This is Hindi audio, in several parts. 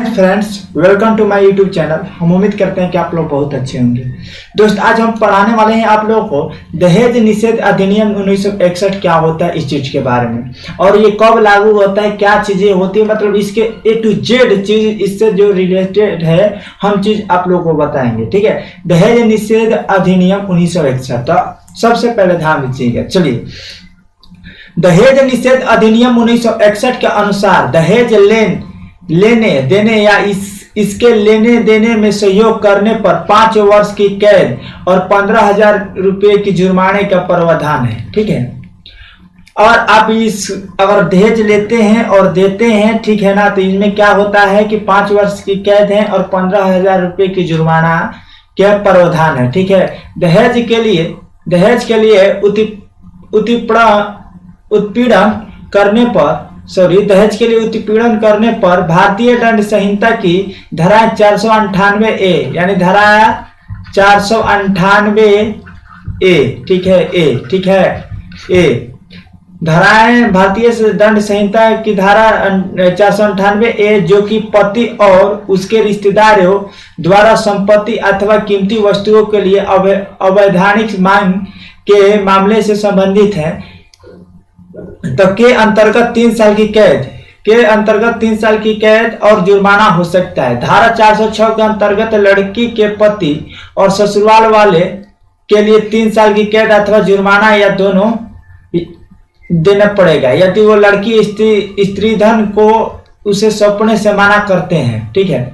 Friends, welcome to my YouTube channel. हम उम्मीद करते हैं कि आप लोग बहुत अच्छे होंगे। दोस्त, आज हम पढ़ाने वाले हैं आप लोगों को दहेज निषेध अधिनियम 1961 क्या होता है, इस चीज के बारे में, और ये कब लागू होता है, क्या चीजें होती है, मतलब इसके A to Z चीज इससे जो रिलेटेड है हम चीज आप लोगों को बताएंगे। ठीक है, दहेज निषेध अधिनियम 1961। तो सबसे पहले ध्यान दीजिएगा। चलिए, दहेज निषेध अधिनियम 1961 के अनुसार दहेज लेने देने या इसके लेने देने में सहयोग करने पर 5 वर्ष की कैद और 15,000 रुपये की जुर्माने का प्रावधान है। ठीक है, और आप अगर दहेज लेते हैं और देते हैं, ठीक है ना, तो इनमें क्या होता है कि 5 वर्ष की कैद है और 15,000 रुपये की जुर्माना का प्रावधान है। ठीक है, दहेज के लिए उत्पीड़न करने पर भारतीय दंड संहिता की धारा 498A यानी धारा 498A, ठीक है, धाराएं भारतीय दंड संहिता की धारा 498A, जो कि पति और उसके रिश्तेदारों द्वारा संपत्ति अथवा कीमती वस्तुओं के लिए अवैधानिक मांग के मामले से संबंधित है, तो के अंतर्गत 3 साल की कैद और जुर्माना हो सकता है। धारा 406 के अंतर्गत लड़की के पति और ससुराल वाले के लिए 3 साल की कैद अथवा जुर्माना या दोनों देना पड़ेगा यदि वो लड़की स्त्री धन को उसे सौंपने से मना करते हैं। ठीक है,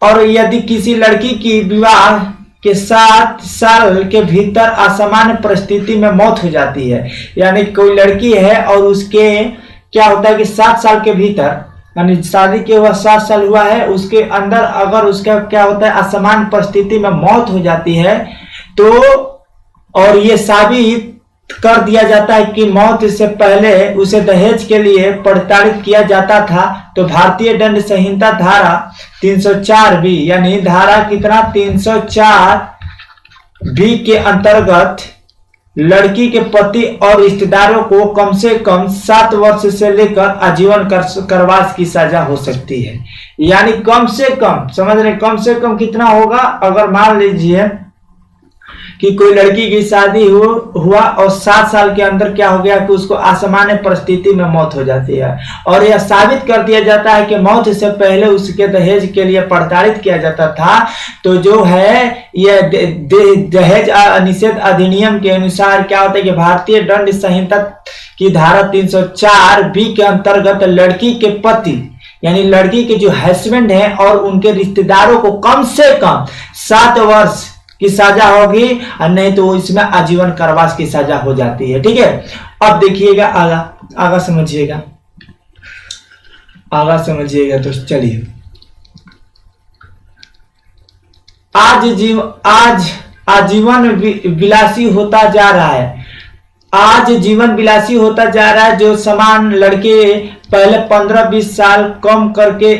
और यदि किसी लड़की की विवाह के 7 साल के भीतर असामान्य परिस्थिति में मौत हो जाती है, यानी कोई लड़की है और उसके क्या होता है कि 7 साल के भीतर, यानी शादी के हुआ 7 साल हुआ है, उसके अंदर अगर उसका क्या होता है असामान्य परिस्थिति में मौत हो जाती है, तो और ये साबित कर दिया जाता है कि मौत से पहले उसे दहेज के लिए प्रताड़ित किया जाता था, तो भारतीय दंड संहिता धारा 304B यानी धारा 304B के अंतर्गत लड़की के पति और रिश्तेदारों को कम से कम 7 वर्ष से लेकर आजीवन कारावास की सजा हो सकती है। यानी कम से कम, समझ रहे, कम से कम कितना होगा, अगर मान लीजिए कि कोई लड़की की शादी हुआ और 7 साल के अंदर क्या हो गया कि उसको असामान्य परिस्थिति में मौत हो जाती है, और यह साबित कर दिया जाता है कि मौत से पहले उसके दहेज के लिए प्रताड़ित किया जाता था, तो जो है यह दहेज निषेध अधिनियम के अनुसार क्या होता है कि भारतीय दंड संहिता की धारा 304B के अंतर्गत लड़की के पति यानी लड़की के जो हस्बैंड है और उनके रिश्तेदारों को कम से कम 7 वर्ष की सजा होगी, और नहीं तो इसमें आजीवन कारावास की सजा हो जाती है। ठीक है, अब देखिएगा आगा समझिएगा। तो चलिए, आज आजीवन विलासी होता जा रहा है। जो समान लड़के पहले 15-20 साल कम करके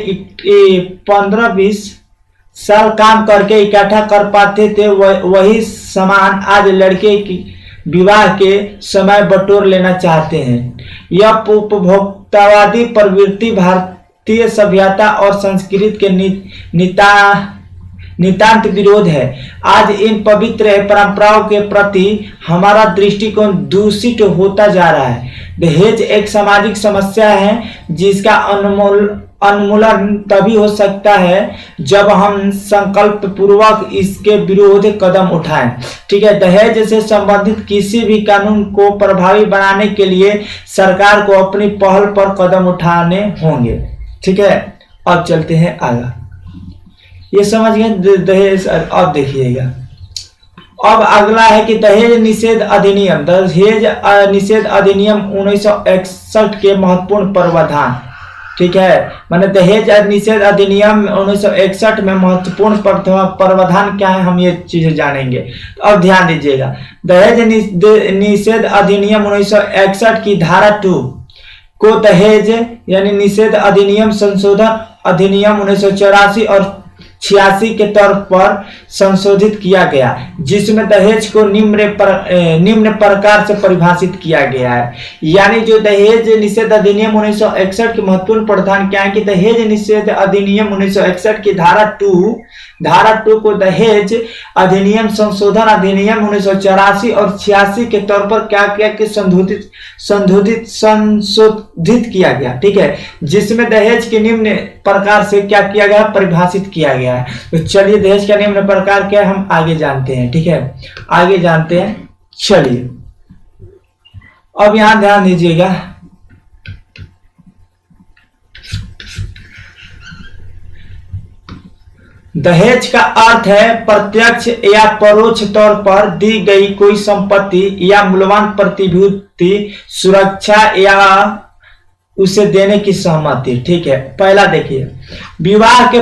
15-20 साल काम करके इकट्ठा कर पाते थे, वही समान आज लड़के की विवाह के समय बटोर लेना चाहते हैं। यह उपभोक्तावादी प्रवृत्ति भारतीय सभ्यता और संस्कृति के नितांत विरोध है। आज इन पवित्र परंपराओं के प्रति हमारा दृष्टिकोण दूषित होता जा रहा है। दहेज एक सामाजिक समस्या है जिसका उन्मूलन तभी हो सकता है जब हम संकल्प पूर्वक इसके विरोध कदम उठाएं। ठीक है, दहेज से संबंधित किसी भी कानून को प्रभावी बनाने के लिए सरकार को अपनी पहल पर कदम उठाने होंगे। ठीक है, अब चलते हैं आगे। ये समझ गए दहेज। अब देखिएगा, अब अगला है कि दहेज निषेध अधिनियम 1961 के महत्वपूर्ण प्रावधान। ठीक है, माने दहेज निषेध अधिनियम 1961 में महत्वपूर्ण प्रावधान क्या है, हम ये चीजें जानेंगे। तो अब ध्यान दीजिएगा, दहेज निषेध अधिनियम 1961 की धारा 2 को दहेज यानी निषेध अधिनियम संशोधन अधिनियम 1984 और 86 के तौर पर संशोधित किया गया, जिसमें दहेज को निम्न प्रकार से परिभाषित किया गया है। यानी जो दहेज निषेध अधिनियम 1961 के महत्वपूर्ण प्रावधान क्या है कि दहेज निषेध अधिनियम 1961 की धारा 2 को दहेज अधिनियम संशोधन अधिनियम 1984 और 86 के तौर पर क्या किया कि संशोधित किया गया, ठीक है, जिसमें दहेज के निम्न प्रकार से क्या किया गया, परिभाषित किया गया है। तो चलिए दहेज का निम्न प्रकार क्या है हम आगे जानते हैं, ठीक है, आगे जानते हैं। चलिए अब यहां ध्यान दीजिएगा, दहेज का अर्थ है प्रत्यक्ष या परोक्ष तौर पर दी गई कोई संपत्ति या मूल्यवान प्रतिभूति, सुरक्षा या उसे देने की सहमति, ठीक है। पहला देखिए, विवाह के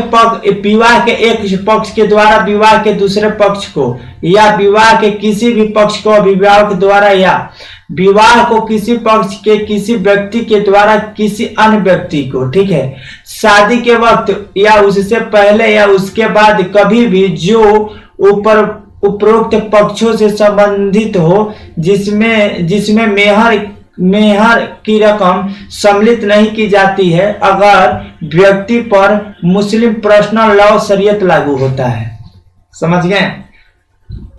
एक पक्ष के द्वारा विवाह के दूसरे पक्ष को या विवाह के किसी भी पक्ष को अभिभावक द्वारा या विवाह को किसी पक्ष के किसी व्यक्ति के द्वारा किसी अन्य व्यक्ति को, ठीक है, शादी के वक्त या उससे पहले या उसके बाद कभी भी जो उपरोक्त पक्षों से संबंधित हो, जिसमें मेहर की रकम सम्मिलित नहीं की जाती है, अगर व्यक्ति पर मुस्लिम पर्सनल लॉ शरीयत लागू होता है। समझ गए?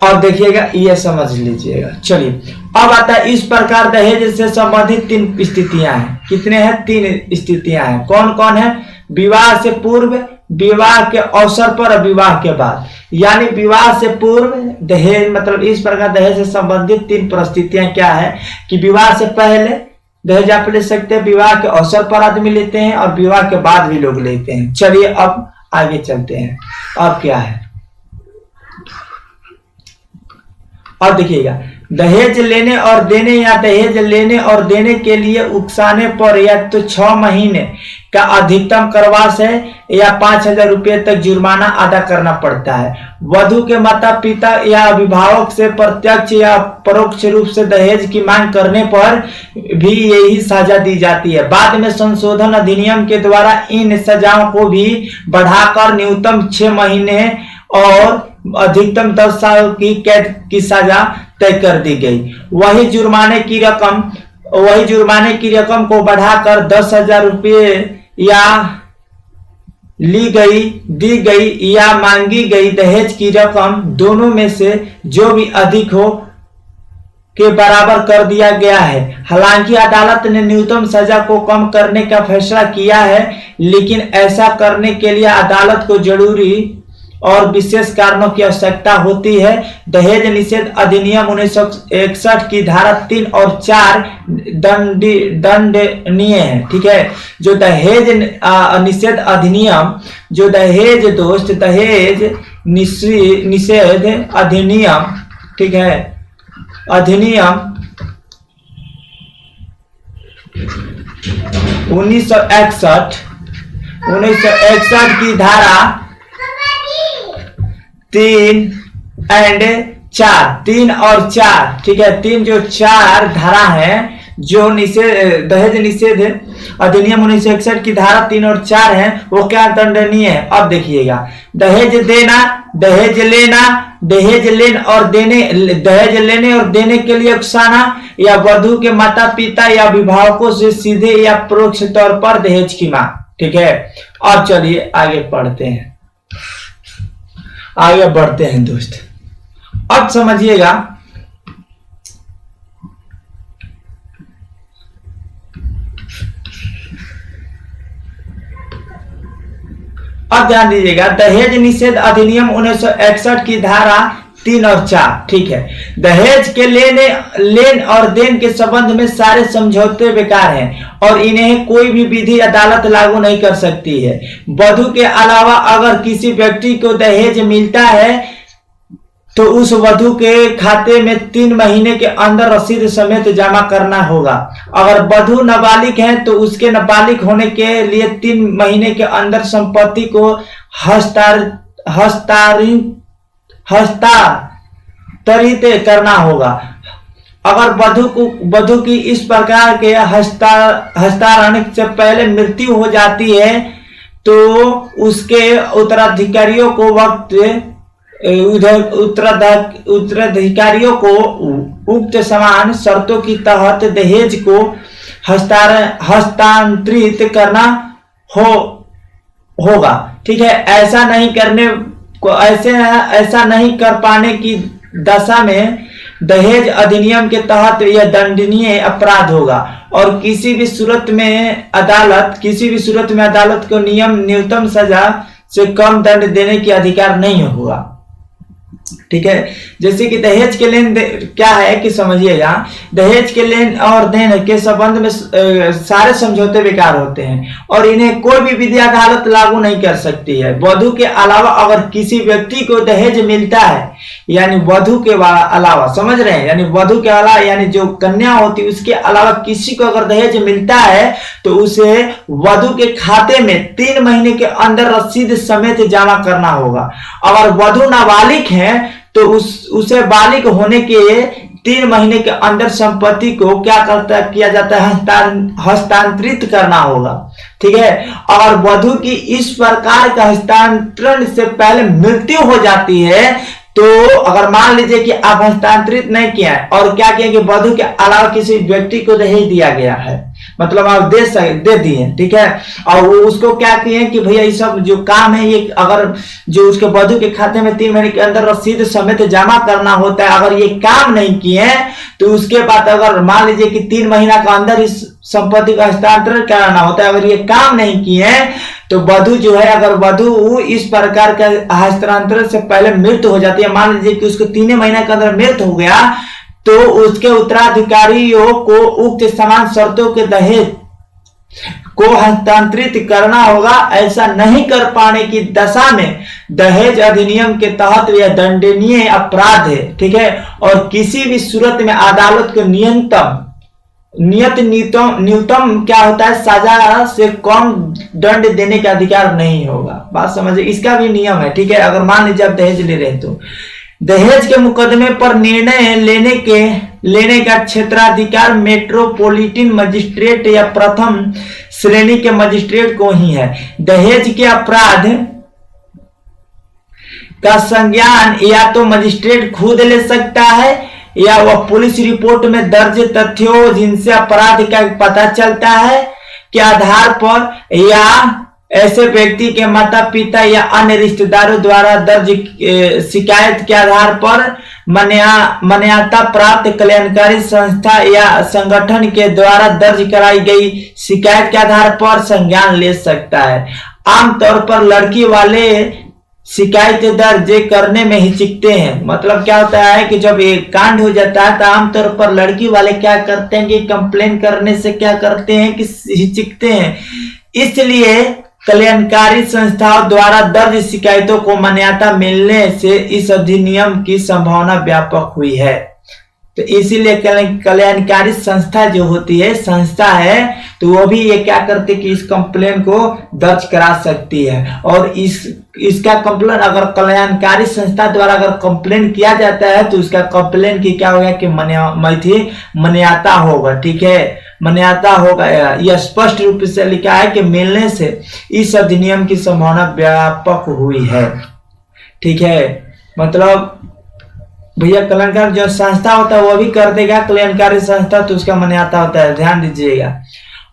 और देखिएगा ये समझ लीजिएगा। चलिए अब आता है इस प्रकार दहेज से संबंधित 3 स्थितियां हैं। कितने हैं? 3 स्थितियां हैं। कौन कौन है? विवाह से पूर्व, विवाह के अवसर पर और विवाह के बाद। यानी विवाह से पूर्व दहेज, मतलब इस प्रकार दहेज से संबंधित 3 परिस्थितियां क्या है कि विवाह से पहले दहेज आप ले सकते हैं, विवाह के अवसर पर आदमी लेते हैं और विवाह के बाद भी लोग लेते हैं। चलिए अब आगे चलते हैं। अब क्या है, और देखिएगा, दहेज लेने और देने या दहेज लेने और देने के लिए उकसाने पर या तो 6 महीने का अधिकतम कारावास है या 5,000 रुपये तक जुर्माना अदा करना पड़ता है। वधू के माता पिता या अभिभावक से प्रत्यक्ष या परोक्ष रूप से दहेज की मांग करने पर भी यही सजा दी जाती है। बाद में संशोधन अधिनियम के द्वारा इन सजाओं को भी बढ़ाकर न्यूनतम 6 महीने और अधिकतम 10 साल की कैद की सजा तय कर दी गई। वही जुर्माने की रकम को बढ़ाकर 10,000 रुपये या दी गई या मांगी गई दहेज की रकम दोनों में से जो भी अधिक हो के बराबर कर दिया गया है। हालांकि अदालत ने न्यूनतम सजा को कम करने का फैसला किया है, लेकिन ऐसा करने के लिए अदालत को जरूरी और विशेष कारणों की आवश्यकता होती है। दहेज निषेध अधिनियम 1961 की धारा 3 और 4 दंडनीय है, ठीक है। जो दहेज निषेध अधिनियम, जो दहेज निषेध अधिनियम, ठीक है, अधिनियम 1961 की धारा 3 और 4, ठीक है, 3 जो 4 धारा है, जो दहेज निषेध अधिनियम 1961 की धारा 3 और 4 है, वो क्या दंडनीय है। अब देखिएगा, दहेज लेने और देने के लिए उकसाना या वधू के माता पिता या अभिभावकों से सीधे या परोक्ष तौर पर दहेज की मांग, ठीक है। अब चलिए आगे बढ़ते हैं दोस्त। अब समझिएगा, अब ध्यान दीजिएगा, दहेज निषेध अधिनियम 1961 की धारा 3 और 4, ठीक है। दहेज के लेन और देन के संबंध में सारे समझौते बेकार हैं और इन्हें कोई भी विधि अदालत लागू नहीं कर सकती है। वधू के अलावा अगर किसी व्यक्ति को दहेज मिलता है तो उस वधू के खाते में 3 महीने के अंदर रसीद समेत जमा करना होगा। अगर वधू नाबालिग है तो उसके नाबालिग होने के लिए 3 महीने के अंदर संपत्ति को हस्तांतरित करना होगा। अगर वधू की इस प्रकार के हस्तांतरण से पहले मृत्यु हो जाती है तो उसके उत्तराधिकारियों को उत्तराधिकारियों को उक्त समान शर्तों की तहत दहेज को हस्तांतरित करना होगा। ठीक है, ऐसा नहीं कर पाने की दशा में दहेज अधिनियम के तहत यह दंडनीय अपराध होगा और किसी भी सूरत में अदालत को न्यूनतम सजा से कम दंड देने की अधिकार नहीं होगा। ठीक है, जैसे कि दहेज के लेन क्या है कि समझिएगा, दहेज के लेन और देन के संबंध में सारे समझौते बेकार होते हैं और इन्हें कोई भी विधि अदालत लागू नहीं कर सकती है। वधू के अलावा अगर किसी व्यक्ति को दहेज मिलता है, यानी वधू के अलावा, समझ रहे हैं, यानी वधू के अलावा यानी जो कन्या होती है उसके अलावा किसी को अगर दहेज मिलता है तो उसे वधू के खाते में 3 महीने के अंदर रसीद समेत जमा करना होगा। अगर वधू नाबालिग है तो उसे बालिग होने के 3 महीने के अंदर संपत्ति को किया जाता है, हस्तांतरित करना होगा। ठीक है, अगर वधु की इस प्रकार का हस्तांतरण से पहले मृत्यु हो जाती है तो अगर मान लीजिए कि आप हस्तांतरित नहीं किया है और क्या किया कि वधु के अलावा किसी व्यक्ति को दहेज दिया गया है, मतलब आप दे दिए, ठीक है, और वो उसको क्या किए कि भैया ये सब जो काम है ये अगर जो उसके वधु के खाते में 3 महीने के अंदर रसीद समेत जमा करना होता है, अगर ये काम नहीं किए तो उसके बाद अगर मान लीजिए कि 3 महीना के अंदर इस संपत्ति का हस्तांतरण कराना होता है, अगर ये काम नहीं किए तो वधु जो है, अगर वधु इस प्रकार का हस्तांतरण से पहले मृत्यु हो जाती है, मान लीजिए कि उसको 3 महीने के अंदर मृत्यु हो गया, तो उसके उत्तराधिकारियों को उक्त समान शर्तों के दहेज को हस्तांतरित करना होगा। ऐसा नहीं कर पाने की दशा में दहेज अधिनियम के तहत यह दंडनीय अपराध है। ठीक है, और किसी भी सूरत में अदालत को न्यूनतम क्या होता है, सजा से कम दंड देने का अधिकार नहीं होगा। बात समझिए, इसका भी नियम है। ठीक है, अगर मान लीजिए आप दहेज ले रहे तो दहेज के मुकदमे पर निर्णय लेने का क्षेत्राधिकार मेट्रोपॉलिटन मजिस्ट्रेट या प्रथम श्रेणी के मजिस्ट्रेट को ही है। दहेज के अपराध का संज्ञान या तो मजिस्ट्रेट खुद ले सकता है या वह पुलिस रिपोर्ट में दर्ज तथ्यों जिनसे अपराध का पता चलता है के आधार पर या ऐसे व्यक्ति के माता पिता या अन्य रिश्तेदारों द्वारा दर्ज शिकायत के आधार पर मान्यता प्राप्त कल्याणकारी संस्था या संगठन के द्वारा दर्ज कराई गई शिकायत के आधार पर संज्ञान ले सकता है। आमतौर पर लड़की वाले शिकायत दर्ज करने में हिचकते हैं। मतलब क्या होता है कि जब एक कांड हो जाता है तो आमतौर पर लड़की वाले क्या करते हैं कि कंप्लेन करने से क्या करते हैं कि हिचकते हैं। इसलिए कल्याणकारी संस्थाओं द्वारा दर्ज शिकायतों को मान्यता मिलने से इस अधिनियम की संभावना व्यापक हुई है। तो इसीलिए कल्याणकारी संस्था जो होती है, संस्था है, तो वो भी ये क्या करती कि इस कंप्लेन को दर्ज करा सकती है। और इसका कंप्लेन अगर कल्याणकारी संस्था द्वारा अगर कंप्लेन किया जाता है तो उसका कंप्लेन की क्या होगा कि मान्यता होगा। ठीक है, मान्यता होगा। यह स्पष्ट रूप से लिखा है कि मिलने से इस अधिनियम की संभावना व्यापक हुई है। ठीक है, मतलब भैया कल्याणकारी जो संस्था होता है वो भी कर देगा, कल्याणकारी संस्था तो उसका मान्यता होता है, ध्यान दीजिएगा।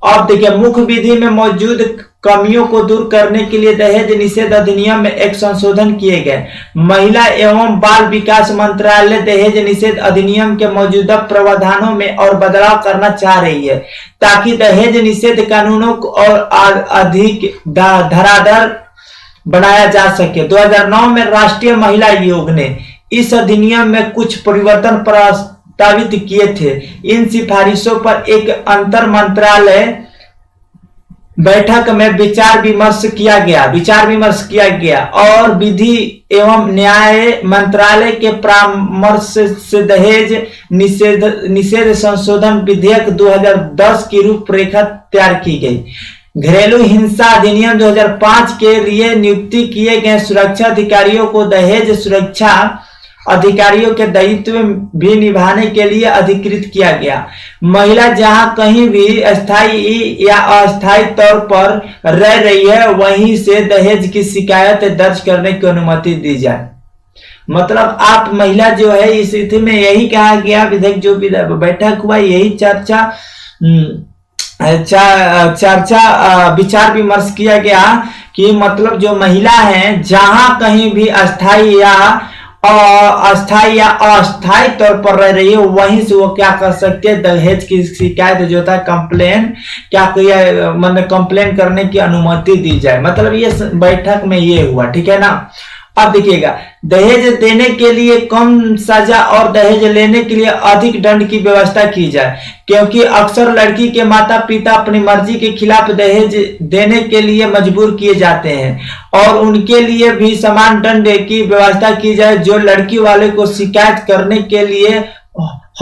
अब देखिए, मुख्य विधि में मौजूद कमियों को दूर करने के लिए दहेज निषेध अधिनियम में एक संशोधन किए गए। महिला एवं बाल विकास मंत्रालय दहेज निषेध अधिनियम के मौजूदा प्रावधानों में और बदलाव करना चाह रही है ताकि दहेज निषेध कानूनों को और अधिक धराधर बनाया जा सके। 2009 में राष्ट्रीय महिला आयोग ने इस अधिनियम में कुछ परिवर्तन प्रस्तावित किए थे। इन सिफारिशों पर एक अंतर मंत्रालय बैठक में विचार विमर्श किया गया और विधि एवं न्याय मंत्रालय के परामर्श से दहेज निषेध संशोधन विधेयक 2010 की रूपरेखा तैयार की गई। घरेलू हिंसा अधिनियम 2005 के लिए नियुक्ति किए गए सुरक्षा अधिकारियों को दहेज सुरक्षा अधिकारियों के दायित्व भी निभाने के लिए अधिकृत किया गया। महिला जहां कहीं भी स्थायी या अस्थायी तौर पर रह रही है वहीं से दहेज की शिकायत दर्ज करने की अनुमति दी जाए। मतलब आप महिला जो है इस स्थिति में यही कहा गया, विधेयक जो बैठक हुआ यही विचार विमर्श किया गया कि मतलब जो महिला है जहां कहीं भी अस्थायी या अस्थायी तौर पर रह रही है वहीं से वो क्या कर सकते हैं, दहेज की शिकायत जो था कंप्लेन मतलब कंप्लेन करने की अनुमति दी जाए। मतलब ये बैठक में ये हुआ, ठीक है ना। अब देखिएगा, दहेज देने के लिए कम सजा और दहेज लेने के लिए अधिक दंड की व्यवस्था की जाए, क्योंकि अक्सर लड़की के माता पिता अपनी मर्जी के खिलाफ दहेज देने के लिए मजबूर किए जाते हैं और उनके लिए भी समान दंड की व्यवस्था की जाए जो लड़की वाले को शिकायत करने के लिए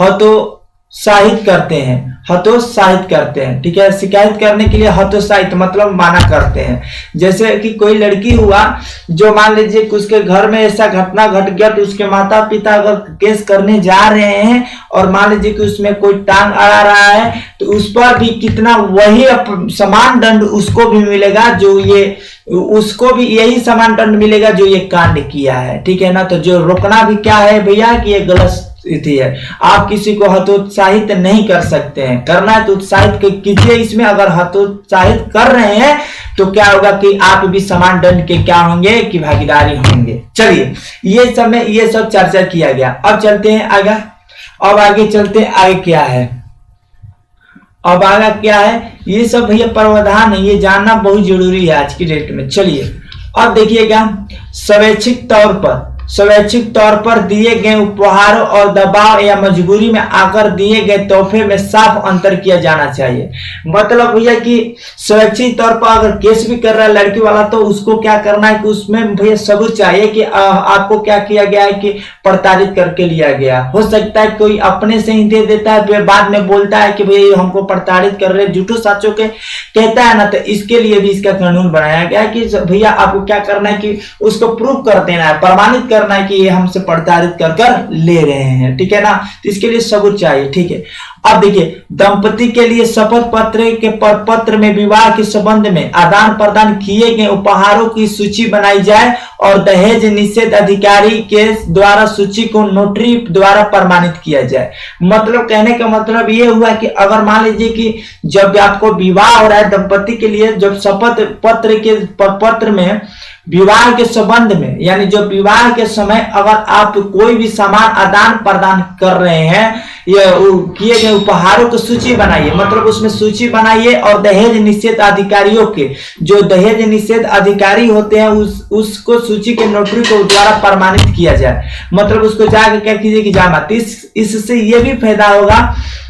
हतोत्साहित करते हैं, ठीक है। शिकायत करने के लिए हतोत्साहित मतलब माना करते हैं। जैसे कि कोई लड़की हुआ जो मान लीजिए कि उसके घर में ऐसा घटना घट गया तो उसके माता पिता अगर केस करने जा रहे हैं और मान लीजिए कि उसमें कोई टांग अड़ा रहा है तो उस पर भी कितना वही समान दंड उसको भी मिलेगा उसको भी यही समान दंड मिलेगा जो ये कांड किया है, ठीक है ना। तो जो रोकना भी क्या है भैया कि ये गलत स्थिति है। आप किसी को हतोत्साहित नहीं कर सकते हैं, करना है तो उत्साहित कीजिए इसमें। अगर हतोत्साहित कर रहे हैं तो क्या होगा कि आप भी समान दंड के क्या होंगे कि भागीदारी होंगे। चलिए ये सब चर्चा किया गया। अब चलते हैं आगे। अब आगे चलते हैं, आगे क्या है, अब आगे क्या है, ये सब भैया प्रावधान है, ये जानना बहुत जरूरी है आज की डेट में। चलिए अब देखिएगा, स्वैच्छिक तौर पर दिए गए उपहारों और दबाव या मजबूरी में आकर दिए गए तोहफे में साफ अंतर किया जाना चाहिए। मतलब भैया कि स्वैच्छिक तौर पर अगर केस भी कर रहा है लड़की वाला तो उसको क्या करना है कि उसमें भैया सबूत चाहिए कि आपको क्या किया गया है कि प्रताड़ित करके लिया गया। हो सकता है कोई अपने से ही दे देता है फिर बाद में बोलता है कि भैया हमको प्रताड़ित कर रहे, झूठो साचो के कहता है ना। तो इसके लिए भी इसका कानून बनाया गया कि भैया आपको क्या करना है कि उसको प्रूव कर देना है, प्रमाणित करना है कि ये हमसे प्रताड़ित कर ले रहे हैं, ठीक है ना। तो इसके लिए सबूत चाहिए, ठीक है। अब देखिए, दंपति के लिए शपथ पत्र में विवाह के संबंध में आदान प्रदान किए गए उपहारों की सूची बनाई जाए और दहेज निषेध अधिकारी के द्वारा सूची को नोटरी द्वारा प्रमाणित किया जाए। मतलब कहने का मतलब ये हुआ कि अगर मान लीजिए कि जब आपको विवाह हो रहा है दंपति के लिए, जब शपथ पत्र में विवाह के संबंध में यानी जो विवाह के समय अगर आप कोई भी सामान आदान प्रदान कर रहे हैं या किए गए उपहारों की सूची बनाइए। मतलब उसमें सूची बनाइए और दहेज निषेध अधिकारियों के जो दहेज निषेध अधिकारी होते हैं उसको सूची के नोटरी को द्वारा प्रमाणित किया जाए। मतलब उसको जाकर क्या कीजिए कि जमा। इससे ये भी फायदा होगा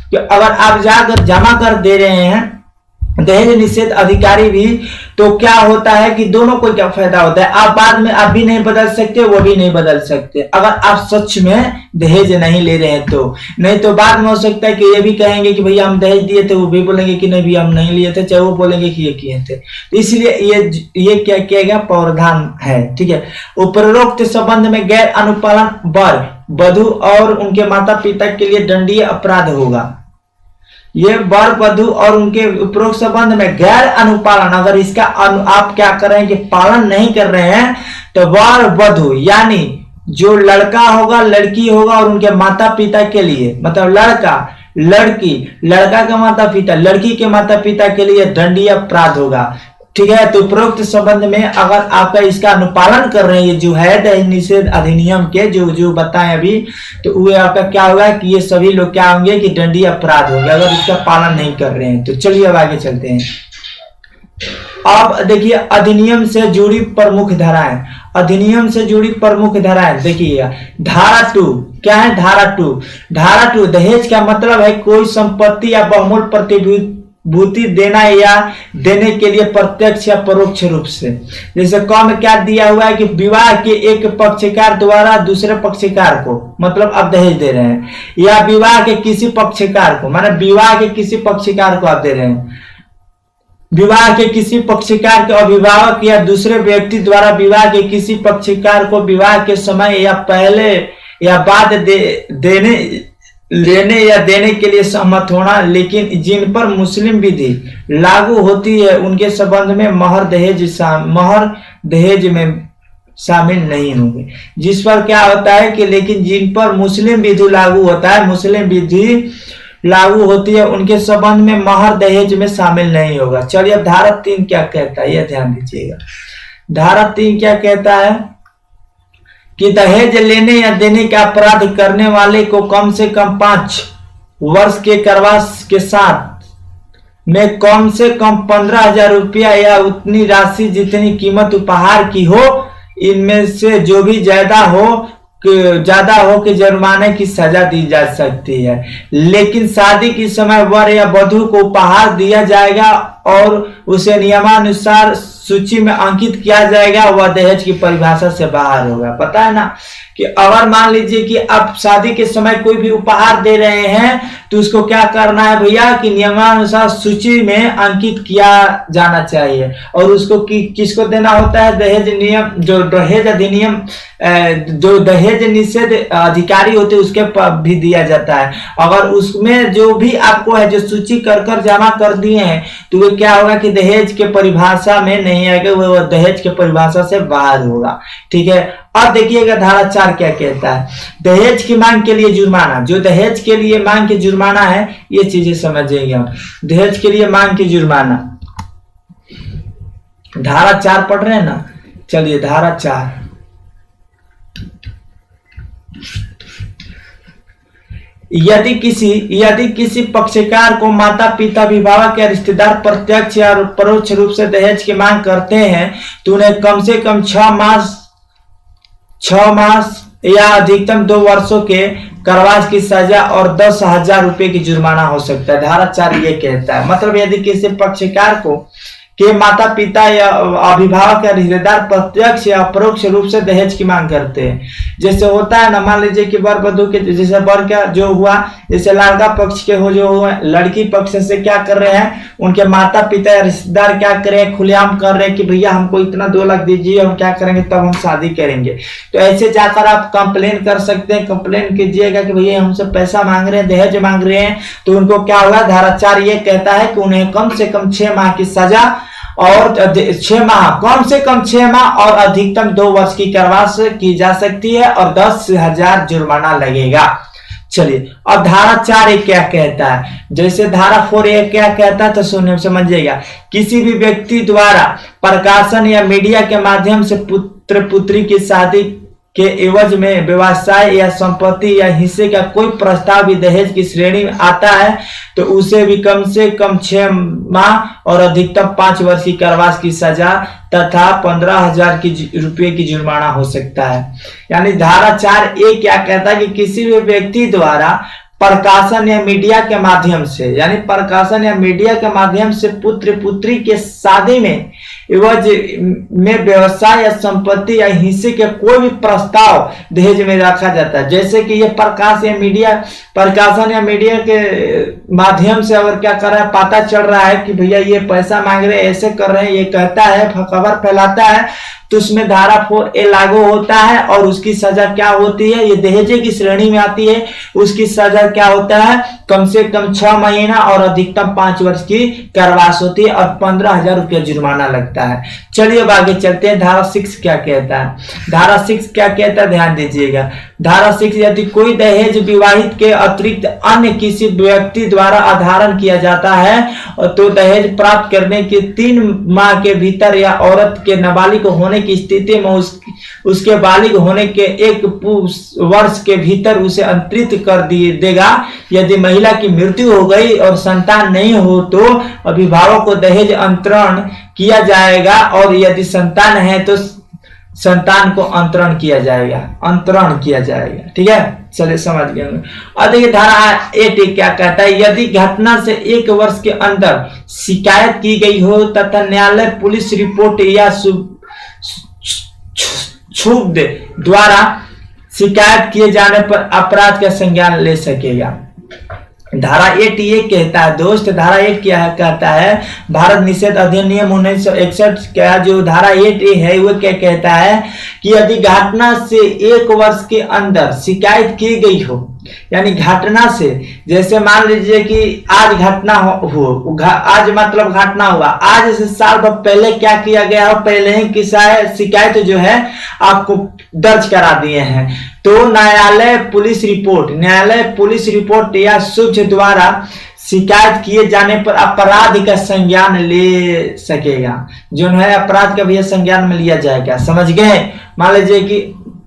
कि अगर आप जाकर जमा कर दे रहे हैं दहेज निषेध अधिकारी भी, तो क्या होता है कि दोनों को क्या फायदा होता है, आप बाद में आप भी नहीं बदल सकते, वो भी नहीं बदल सकते अगर आप सच में दहेज नहीं ले रहे हैं तो। नहीं तो बाद में हो सकता है कि ये भी कहेंगे कि भैया हम दहेज दिए थे, वो भी बोलेंगे कि नहीं भैया हम नहीं लिए थे, चाहे वो बोलेंगे कि ये किए थे। तो इसलिए ये क्या किया गया, प्रावधान है, ठीक है। उपरोक्त संबंध में गैर अनुपालन वर वधु और उनके माता पिता के लिए दंडनीय अपराध होगा। ये वर वधु और उनके उपरोक्त संबंध में गैर अनुपालन, अगर इसका आप क्या कर रहे हैं कि पालन नहीं कर रहे हैं तो वर वधु यानी जो लड़का होगा लड़की होगा और उनके माता पिता के लिए, मतलब लड़का का माता पिता लड़की के माता पिता के लिए दंडनीय अपराध होगा, ठीक है। तो उपरोक्त संबंध में अगर आप इसका अनुपालन कर रहे हैं जो है दहेज निषेध अधिनियम के जो बताएं अभी, तो वो आपका क्या होगा कि ये सभी लोग क्या होंगे कि दंडनीय अपराध होंगे अगर इसका पालन नहीं कर रहे हैं। तो चलिए अब आगे चलते हैं। अब देखिए, अधिनियम से जुड़ी प्रमुख धाराएं। अधिनियम से जुड़ी प्रमुख धाराएं देखिए, धारा 2 क्या है, धारा 2 दहेज का मतलब है कोई संपत्ति या बहुमूल्य प्रतिभूति देना या देने के लिए प्रत्यक्ष या परोक्ष रूप से। जैसे क में क्या दिया हुआ है कि विवाह के एक पक्षकार द्वारा दूसरे पक्षकार को, मतलब आप दहेज दे रहे हैं, या विवाह के किसी पक्षकार को, माने विवाह के किसी पक्षकार को आप दे रहे हैं, विवाह के किसी पक्षकार के अभिभावक या दूसरे व्यक्ति द्वारा विवाह के किसी पक्षकार को विवाह के समय या पहले या बाद देने लेने या देने के लिए सहमत होना, लेकिन जिन पर मुस्लिम विधि लागू होती है उनके संबंध में महर दहेज में शामिल नहीं होंगे। जिस पर क्या होता है कि लेकिन जिन पर मुस्लिम विधि लागू होता है, मुस्लिम विधि लागू होती है, उनके संबंध में महर दहेज में शामिल नहीं होगा। चलिए अब धारा 3 क्या कहता है, यह ध्यान दीजिएगा। धारा 3 क्या कहता है कि दहेज लेने या देने का अपराध करने वाले को कम से कम 5 वर्ष के कारावास के साथ में कम से कम 15,000 रुपया या उतनी राशि जितनी कीमत उपहार की हो, इनमें से जो भी ज्यादा हो कि जुर्माने की सजा दी जा सकती है। लेकिन शादी के समय वर या वधू को उपहार दिया जाएगा और उसे नियमानुसार सूची में अंकित किया जाएगा, वह दहेज की परिभाषा से बाहर होगा। पता है ना कि अगर मान लीजिए कि आप शादी के समय कोई भी उपहार दे रहे हैं तो उसको क्या करना है भैया कि नियमानुसार सूची में अंकित किया जाना चाहिए। और उसको किसको देना होता है, दहेज नियम जो दहेज अधिनियम जो दहेज निषेध अधिकारी होते हैं उसके भी दिया जाता है। अगर उसमें जो भी आपको है जो सूची कर जमा कर दिए हैं तो वो क्या होगा कि दहेज के परिभाषा में नहीं आएगा, वो दहेज के परिभाषा से बाहर होगा। ठीक है। अब देखिएगा धारा 4 क्या कहता है, दहेज की मांग के लिए जुर्माना। जो दहेज के लिए मांग के जुर्माना है ये चीजें समझेंगे हम। दहेज के लिए मांग के जुर्माना धारा 4 पढ़ रहे हैं ना, चलिए धारा 4। यदि किसी पक्षकार को माता पिता विवाह के रिश्तेदार प्रत्यक्ष या परोक्ष रूप से दहेज की मांग करते हैं तो उन्हें कम से कम 6 मास या अधिकतम 2 वर्षों के कारावास की सजा और 10,000 रुपए की जुर्माना हो सकता है। धारा 4 ये कहता है, मतलब यदि किसी पक्षकार के माता पिता या अभिभावक या रिश्तेदार प्रत्यक्ष या अपरोक्ष रूप से दहेज की मांग करते हैं, जैसे होता है ना, मान लीजिए कि वर वधू के जैसे वर का जो हुआ, जैसे लड़का पक्ष के हो जो हुए, लड़की पक्ष से क्या कर रहे हैं, उनके माता पिता या रिश्तेदार क्या कर रहे हैं, खुलेआम कर रहे हैं कि भैया हमको इतना 2 लाख दीजिए, हम क्या करेंगे तब हम शादी करेंगे। तो ऐसे जाकर आप कंप्लेन कर सकते हैं, कंप्लेन कीजिएगा कि भैया हमसे पैसा मांग रहे हैं, दहेज मांग रहे हैं। तो उनको क्या होगा, धारा 4 ये कहता है कि उन्हें कम से कम 6 माह की सजा और 6 माह, कम से कम 6 माह और अधिकतम 2 वर्ष की कारावास की जा सकती है और 10,000 जुर्माना लगेगा। चलिए अब धारा 4 क्या कहता है, जैसे धारा 4 क्या कहता है तो सुनने समझिएगा। किसी भी व्यक्ति द्वारा प्रकाशन या मीडिया के माध्यम से पुत्र पुत्री की शादी के एवज में व्यवसाय या संपत्ति या हिस्से का कोई प्रस्ताव भी दहेज की श्रेणी में आता है तो उसे भी कम से कम 6 माह और अधिकतम 5 वर्ष की कारावास की सजा तथा 15,000 रुपए की जुर्माना हो सकता है। यानी धारा 4 क्या कहता है कि किसी भी व्यक्ति द्वारा प्रकाशन या मीडिया के माध्यम से, यानी प्रकाशन या मीडिया के माध्यम से पुत्र पुत्री के शादी में एवज में व्यवसाय या संपत्ति या हिस्से के कोई भी प्रस्ताव दहेज में रखा जाता है। जैसे कि ये प्रकाशन या मीडिया के माध्यम से अगर क्या कर रहा है, पता चल रहा है कि भैया ये पैसा मांग रहे हैं, ऐसे कर रहे हैं, ये कहता है, खबर फैलाता है, तो उसमें धारा 4 लागू होता है और उसकी सजा क्या होती है, ये दहेज की श्रेणी में आती है। उसकी सजा क्या होता है, कम से कम 6 महीना और अधिकतम 5 वर्ष की कारावास होती है और 15,000 रुपया जुर्माना लगता है। चलिए अब आगे चलते हैं, धारा 6 क्या कहता है। धारा 6 क्या कहता है, ध्यान दीजिएगा। धारा 6, यदि कोई दहेज विवाहित के अतिरिक्त अन्य किसी व्यक्ति द्वारा आधारण किया जाता है तो दहेज प्राप्त करने के 3 माह के भीतर या औरत के नाबालिग होने की स्थिति में उसके बालिग होने के 1 वर्ष के भीतर उसे अंतरित कर देगा। यदि महिला की मृत्यु हो गई और संतान नहीं हो तो अभिभावक को दहेज अंतरण किया जाएगा और यदि संतान है तो संतान को अंतरण किया जाएगा। ठीक है, चलिए समझ गए। और देखिए धारा 8 क्या कहता है, यदि घटना से 1 वर्ष के अंदर शिकायत की गई हो तथा न्यायालय पुलिस रिपोर्ट या छूट द्वारा शिकायत किए जाने पर अपराध का संज्ञान ले सकेगा। धारा 8 ये कहता है दोस्त, धारा 8 क्या कहता है, भारत निषेध अधिनियम 1961 का जो धारा 8 है वो क्या कहता है कि यदि घटना से 1 वर्ष के अंदर शिकायत की गई हो, यानी घटना से, जैसे मान लीजिए कि आज घटना हो आज मतलब घटना हुआ, आज से साल भर पहले क्या किया गया हो, पहले ही शिकायत जो है आपको दर्ज करा दिए हैं, तो न्यायालय पुलिस रिपोर्ट या सूचना द्वारा शिकायत किए जाने पर अपराध का संज्ञान ले सकेगा, जो है अपराध का भी संज्ञान में लिया जाएगा। समझ गए? मान लीजिए कि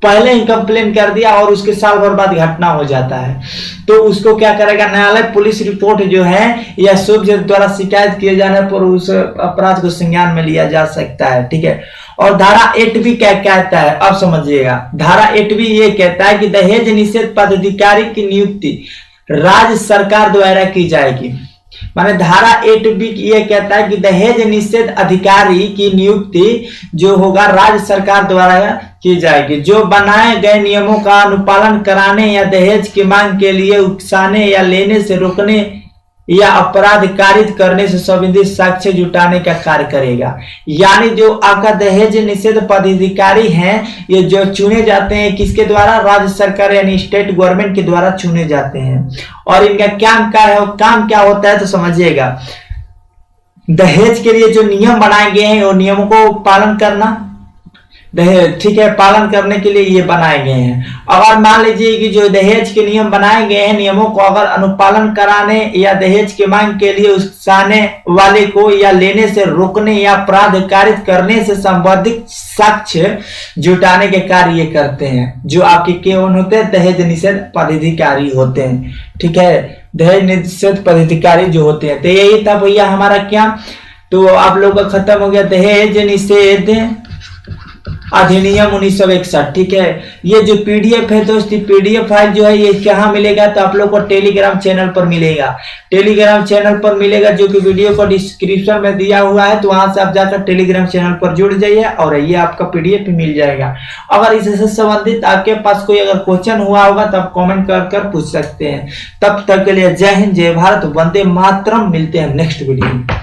पहले ही कंप्लेन कर दिया और उसके साल भर बाद घटना हो जाता है, तो उसको क्या करेगा, न्यायालय पुलिस रिपोर्ट जो है या सूचना द्वारा शिकायत किए जाने पर उस अपराध को संज्ञान में लिया जा सकता है। ठीक है। और धारा 8 भी क्या कहता है, अब समझिएगा, धारा 8 भी ये कहता है कि दहेज निषेध पदाधिकारी की नियुक्ति राज्य सरकार द्वारा की जाएगी। माने धारा 8 भी ये कहता है कि दहेज निषेध अधिकारी की नियुक्ति जो होगा राज्य सरकार द्वारा की जाएगी, जो बनाए गए नियमों का अनुपालन कराने या दहेज की मांग के लिए उकसाने या लेने से रोकने या अपराध कारित करने से संबंधित साक्ष्य जुटाने का कार्य करेगा। यानी जो आपका दहेज निषेध पदाधिकारी हैं, ये जो चुने जाते हैं किसके द्वारा, राज्य सरकार यानी स्टेट गवर्नमेंट के द्वारा चुने जाते हैं। और इनका काम क्या होता है तो समझिएगा, दहेज के लिए जो नियम बनाए गए हैं वो नियमों को पालन करना, ठीक है, पालन करने के लिए ये बनाए गए हैं। अगर मान लीजिए कि जो दहेज के नियम बनाए गए हैं, नियमों को अगर अनुपालन कराने या दहेज की मांग के लिए उकसाने वाले को या लेने से रोकने या अपराध कारित करने से संबंधित साक्ष्य जुटाने के कार्य ये करते हैं, जो आपके कौन होते हैं, दहेज निषेध पदाधिकारी होते हैं। ठीक है, दहेज निषेध पदाधिकारी जो होते हैं। तो यही था भैया हमारा क्या, तो आप लोग का खत्म हो गया दहेज निषेध अधिनियम 1961। ठीक है। ये जो पीडीएफ है दोस्त, पीडीएफ फाइल जो है ये कहाँ मिलेगा, तो आप लोग को टेलीग्राम चैनल पर मिलेगा। टेलीग्राम चैनल पर मिलेगा, जो कि वीडियो को डिस्क्रिप्शन में दिया हुआ है, तो वहां से आप जाकर टेलीग्राम चैनल पर जुड़ जाइए और ये आपका पीडीएफ मिल जाएगा। अगर इससे संबंधित आपके पास कोई अगर क्वेश्चन हुआ होगा तो आप कॉमेंट कर पूछ सकते हैं। तब तक के लिए जय हिंद, जय भारत, वंदे मातरम। मिलते हैं नेक्स्ट वीडियो में।